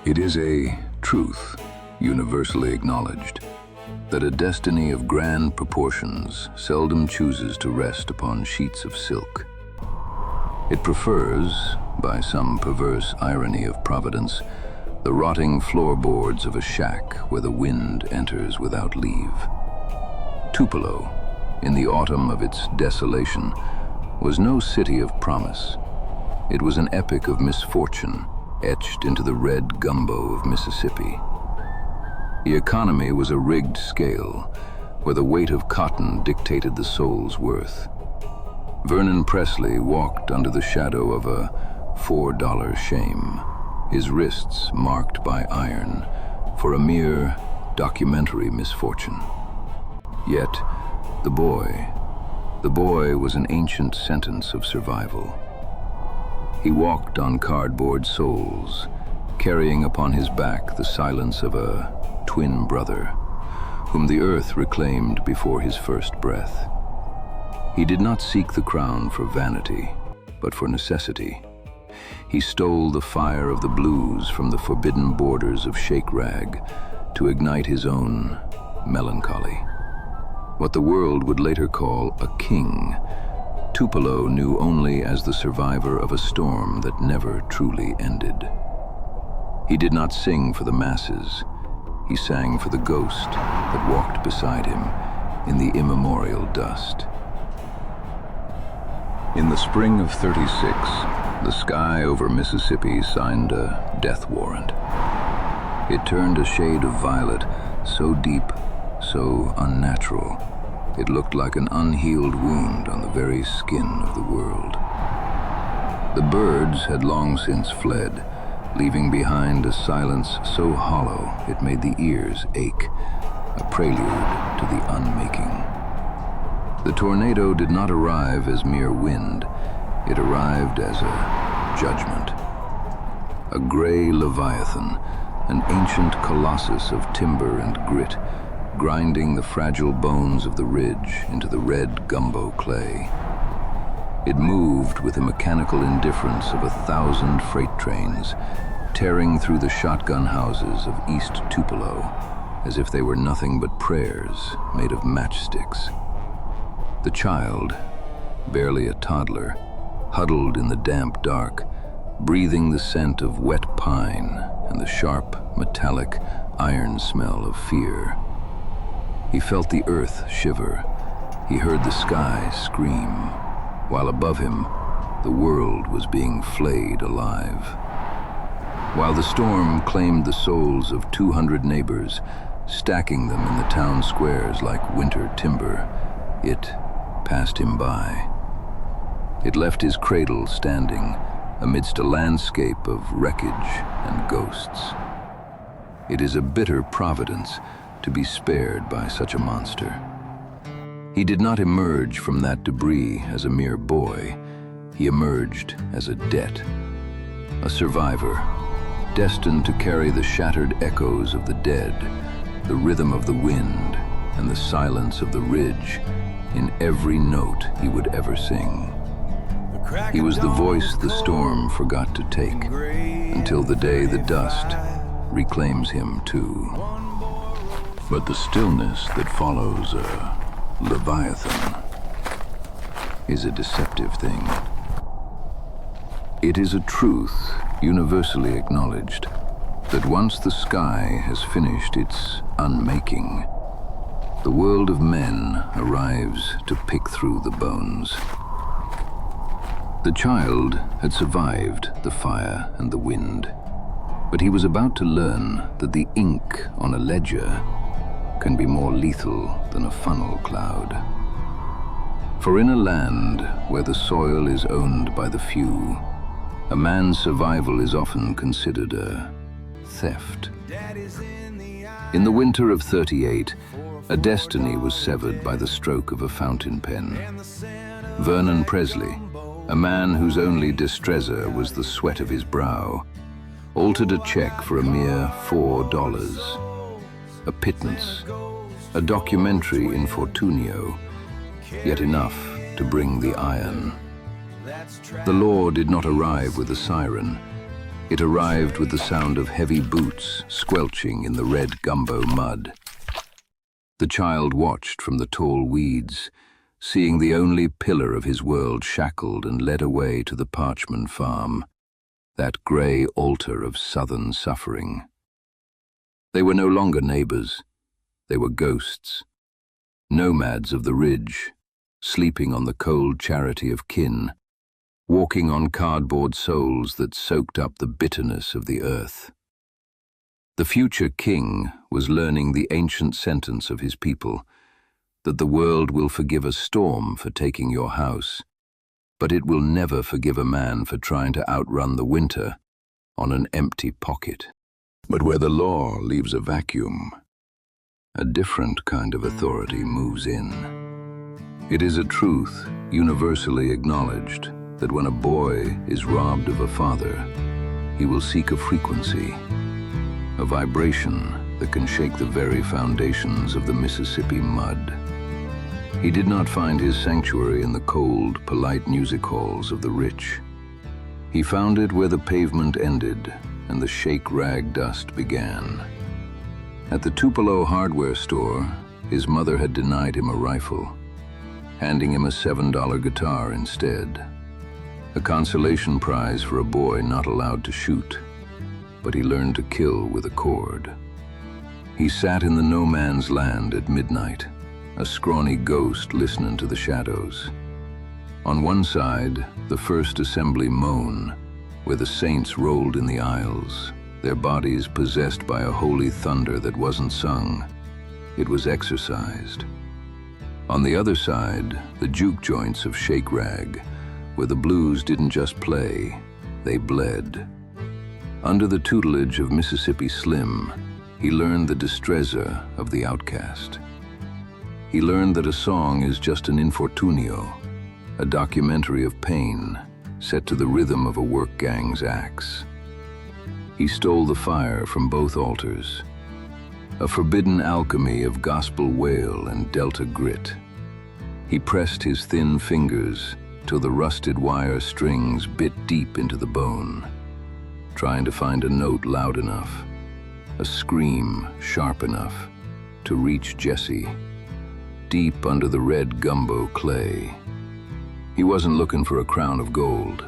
It is a truth, universally acknowledged, that a destiny of grand proportions seldom chooses to rest upon sheets of silk. It prefers, by some perverse irony of providence, the rotting floorboards of a shack where the wind enters without leave. Tupelo, in the autumn of its desolation, was no city of promise. It was an epic of misfortune, etched into the red gumbo of Mississippi. The economy was a rigged scale, where the weight of cotton dictated the soul's worth. Vernon Presley walked under the shadow of a $4 shame, his wrists marked by iron, for a mere documentary misfortune. Yet, the boy was an ancient sentence of survival. He walked on cardboard soles, carrying upon his back the silence of a twin brother, whom the earth reclaimed before his first breath. He did not seek the crown for vanity, but for necessity. He stole the fire of the blues from the forbidden borders of shake rag to ignite his own melancholy. What the world would later call a king, Tupelo knew only as the survivor of a storm that never truly ended. He did not sing for the masses. He sang for the ghost that walked beside him in the immemorial dust. In the spring of '36, the sky over Mississippi signed a death warrant. It turned a shade of violet, so deep, so unnatural, it looked like an unhealed wound on the very skin of the world. The birds had long since fled, leaving behind a silence so hollow it made the ears ache, a prelude to the unmaking. The tornado did not arrive as mere wind, it arrived as a judgment. A gray leviathan, an ancient colossus of timber and grit, grinding the fragile bones of the ridge into the red gumbo clay. It moved with the mechanical indifference of 1,000 freight trains, tearing through the shotgun houses of East Tupelo as if they were nothing but prayers made of matchsticks. The child, barely a toddler, huddled in the damp dark, breathing the scent of wet pine and the sharp, metallic, iron smell of fear. He felt the earth shiver. He heard the sky scream, while above him, the world was being flayed alive. While the storm claimed the souls of 200 neighbors, stacking them in the town squares like winter timber, it passed him by. It left his cradle standing amidst a landscape of wreckage and ghosts. It is a bitter providence to be spared by such a monster. He did not emerge from that debris as a mere boy. He emerged as a debt, a survivor, destined to carry the shattered echoes of the dead, the rhythm of the wind, and the silence of the ridge in every note he would ever sing. He was the voice the storm forgot to take, until the day the dust reclaims him too. But the stillness that follows a leviathan is a deceptive thing. It is a truth universally acknowledged that once the sky has finished its unmaking, the world of men arrives to pick through the bones. The child had survived the fire and the wind, but he was about to learn that the ink on a ledger can be more lethal than a funnel cloud. For in a land where the soil is owned by the few, a man's survival is often considered a theft. In the winter of '38, a destiny was severed by the stroke of a fountain pen. Vernon Presley, a man whose only distressor was the sweat of his brow, altered a check for a mere $4. A pittance, a documentary infortunio, yet enough to bring the iron. The law did not arrive with a siren. It arrived with the sound of heavy boots squelching in the red gumbo mud. The child watched from the tall weeds, seeing the only pillar of his world shackled and led away to the Parchman farm, that grey altar of southern suffering. They were no longer neighbours. They were ghosts, nomads of the ridge, sleeping on the cold charity of kin, walking on cardboard soles that soaked up the bitterness of the earth. The future king was learning the ancient sentence of his people, that the world will forgive a storm for taking your house, but it will never forgive a man for trying to outrun the winter on an empty pocket. But where the law leaves a vacuum, a different kind of authority moves in. It is a truth universally acknowledged that when a boy is robbed of a father, he will seek a frequency, a vibration that can shake the very foundations of the Mississippi mud. He did not find his sanctuary in the cold, polite music halls of the rich. He found it where the pavement ended and the shake rag dust began. At the Tupelo hardware store, his mother had denied him a rifle, handing him a $7 guitar instead. A consolation prize for a boy not allowed to shoot, but he learned to kill with a cord. He sat in the no man's land at midnight, a scrawny ghost listening to the shadows. On one side, the First Assembly moan, where the saints rolled in the aisles, their bodies possessed by a holy thunder that wasn't sung, it was exorcised. On the other side, the juke joints of Shake Rag, where the blues didn't just play, they bled. Under the tutelage of Mississippi Slim, he learned the destrezza of the outcast. He learned that a song is just an infortunio, a documentary of pain set to the rhythm of a work gang's axe. He stole the fire from both altars, a forbidden alchemy of gospel wail and delta grit. He pressed his thin fingers till the rusted wire strings bit deep into the bone, trying to find a note loud enough, a scream sharp enough to reach Jesse, deep under the red gumbo clay. He wasn't looking for a crown of gold.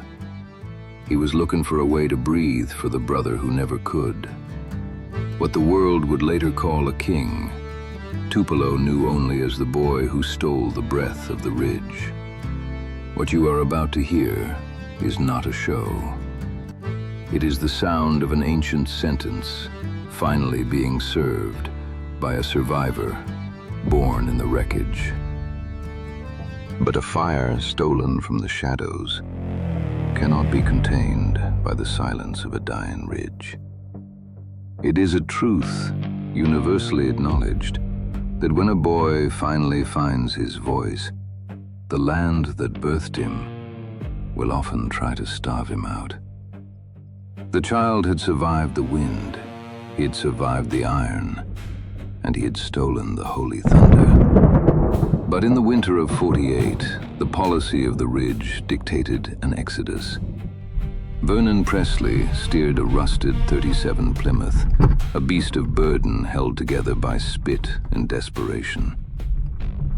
He was looking for a way to breathe for the brother who never could. What the world would later call a king, Tupelo knew only as the boy who stole the breath of the ridge. What you are about to hear is not a show. It is the sound of an ancient sentence finally being served by a survivor born in the wreckage. But a fire stolen from the shadows cannot be contained by the silence of a dying ridge. It is a truth universally acknowledged that when a boy finally finds his voice, the land that birthed him will often try to starve him out. The child had survived the wind, he had survived the iron, and he had stolen the holy thunder. But in the winter of '48, the policy of the ridge dictated an exodus. Vernon Presley steered a rusted '37 Plymouth, a beast of burden held together by spit and desperation.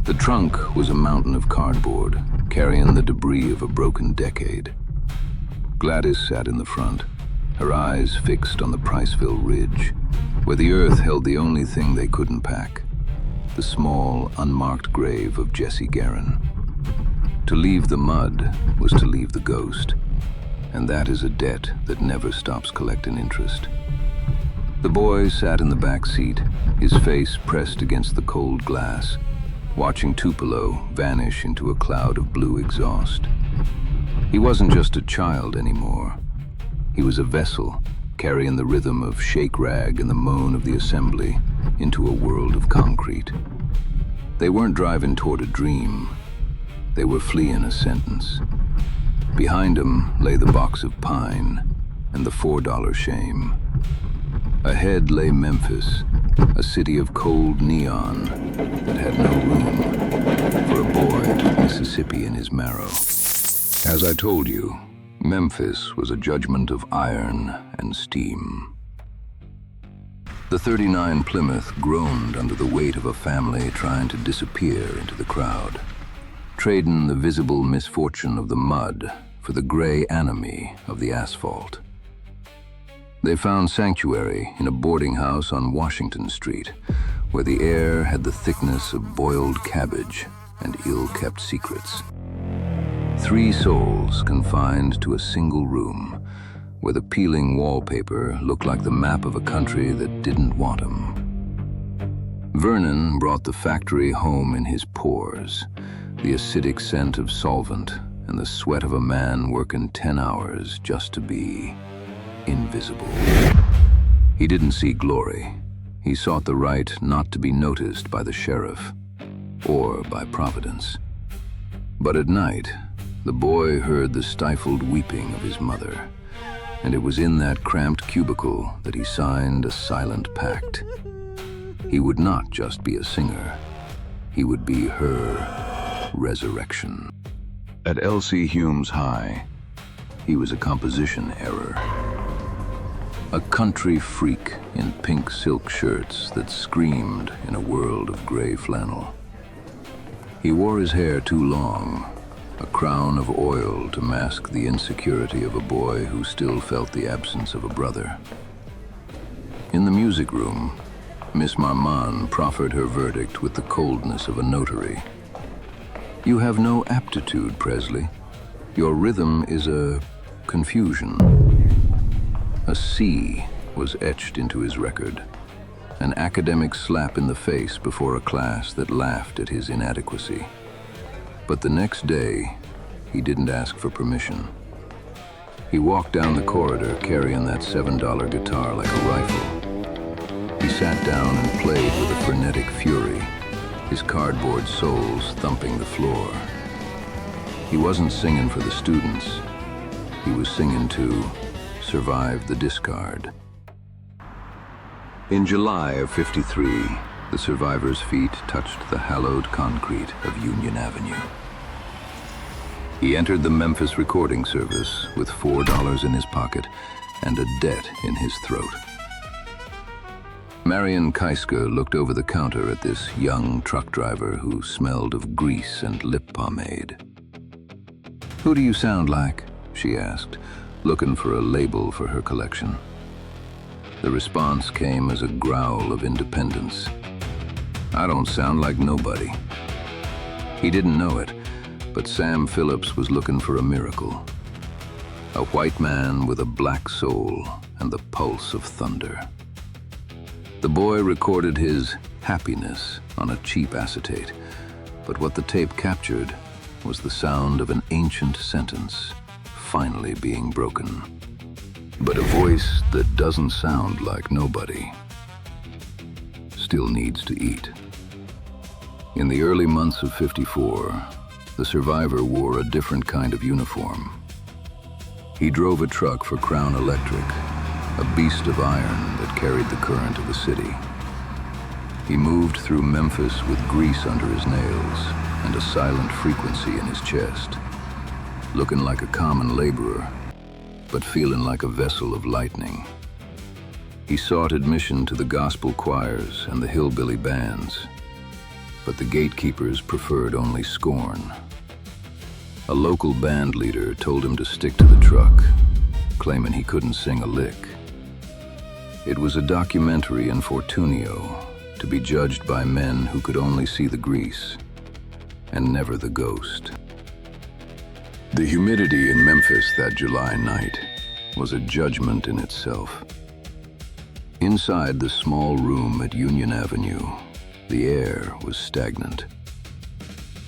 The trunk was a mountain of cardboard, carrying the debris of a broken decade. Gladys sat in the front, her eyes fixed on the Priceville Ridge, where the earth held the only thing they couldn't pack, the small, unmarked grave of Jesse Guerin. To leave the mud was to leave the ghost, and that is a debt that never stops collecting interest. The boy sat in the back seat, his face pressed against the cold glass, watching Tupelo vanish into a cloud of blue exhaust. He wasn't just a child anymore. He was a vessel carrying the rhythm of Shake Rag and the moan of the assembly into a world of concrete. They weren't driving toward a dream. They were fleeing a sentence. Behind them lay the box of pine and the $4 shame. Ahead lay Memphis, a city of cold neon that had no room for a boy with Mississippi in his marrow. As I told you, Memphis was a judgment of iron and steam. The 39 Plymouth groaned under the weight of a family trying to disappear into the crowd, trading the visible misfortune of the mud for the gray anomie of the asphalt. They found sanctuary in a boarding house on Washington Street, where the air had the thickness of boiled cabbage and ill-kept secrets. 3 souls confined to a single room, where the peeling wallpaper looked like the map of a country that didn't want 'em. Vernon brought the factory home in his pores, the acidic scent of solvent and the sweat of a man working 10 hours just to be invisible. He didn't see glory. He sought the right not to be noticed by the sheriff or by Providence. But at night, the boy heard the stifled weeping of his mother, and it was in that cramped cubicle that he signed a silent pact. He would not just be a singer, he would be her resurrection. At L.C. Hume's High, he was a composition error. A country freak in pink silk shirts that screamed in a world of gray flannel. He wore his hair too long, a crown of oil to mask the insecurity of a boy who still felt the absence of a brother. In the music room, Miss Marmon proffered her verdict with the coldness of a notary. "You have no aptitude, Presley. Your rhythm is a confusion." A C was etched into his record, an academic slap in the face before a class that laughed at his inadequacy. But the next day, he didn't ask for permission. He walked down the corridor carrying that $7 guitar like a rifle. He sat down and played with a frenetic fury, his cardboard soles thumping the floor. He wasn't singing for the students. He was singing to survive the discard. In July of '53, the survivor's feet touched the hallowed concrete of Union Avenue. He entered the Memphis recording service with $4 in his pocket and a debt in his throat. Marion Keisker looked over the counter at this young truck driver who smelled of grease and lip pomade. "Who do you sound like?" she asked, looking for a label for her collection. The response came as a growl of independence. "I don't sound like nobody." He didn't know it, but Sam Phillips was looking for a miracle. A white man with a black soul and the pulse of thunder. The boy recorded his happiness on a cheap acetate, but what the tape captured was the sound of an ancient sentence finally being broken. But a voice that doesn't sound like nobody still needs to eat. In the early months of '54, the survivor wore a different kind of uniform. He drove a truck for Crown Electric, a beast of iron that carried the current of the city. He moved through Memphis with grease under his nails and a silent frequency in his chest, looking like a common laborer, but feeling like a vessel of lightning. He sought admission to the gospel choirs and the hillbilly bands, but the gatekeepers preferred only scorn. A local band leader told him to stick to the truck, claiming he couldn't sing a lick. It was a documentary in Fortunio, to be judged by men who could only see the grease and never the ghost. The humidity in Memphis that July night was a judgment in itself. Inside the small room at Union Avenue, the air was stagnant.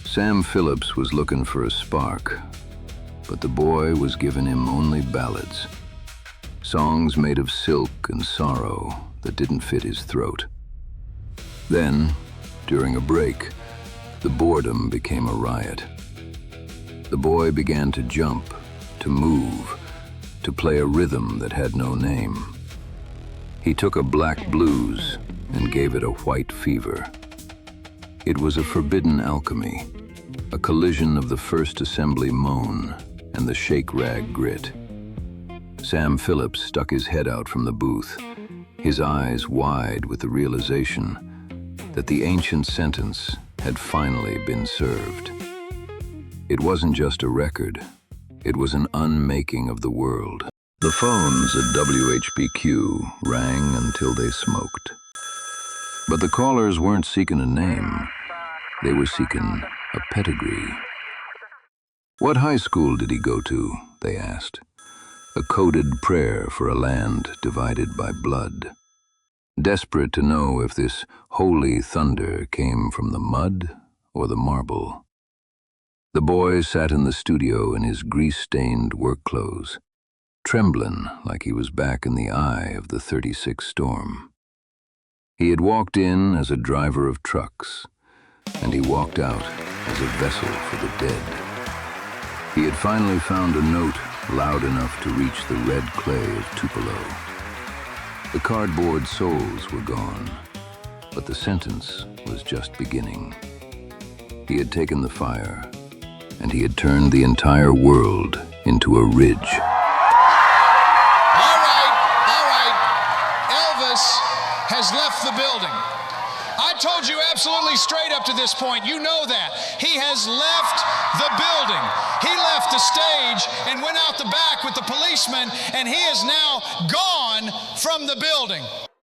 Sam Phillips was looking for a spark, but the boy was giving him only ballads, songs made of silk and sorrow that didn't fit his throat. Then, during a break, the boredom became a riot. The boy began to jump, to move, to play a rhythm that had no name. He took a black blues and gave it a white fever. It was a forbidden alchemy, a collision of the first assembly moan and the shake rag grit. Sam Phillips stuck his head out from the booth, his eyes wide with the realization that the ancient sentence had finally been served. It wasn't just a record, it was an unmaking of the world. The phones at WHBQ rang until they smoked. But the callers weren't seeking a name, they were seeking a pedigree. What high school did he go to, they asked. A coded prayer for a land divided by blood. Desperate to know if this holy thunder came from the mud or the marble. The boy sat in the studio in his grease-stained work clothes, trembling like he was back in the eye of the 36 storm. He had walked in as a driver of trucks, and he walked out as a vessel for the dead. He had finally found a note loud enough to reach the red clay of Tupelo. The cardboard souls were gone, but the sentence was just beginning. He had taken the fire, and he had turned the entire world into a ridge. All right. Elvis has left the building. I told you absolutely straight up to this point, you know that. He has left the building. He left the stage and went out the back with the policeman, and he is now gone from the building.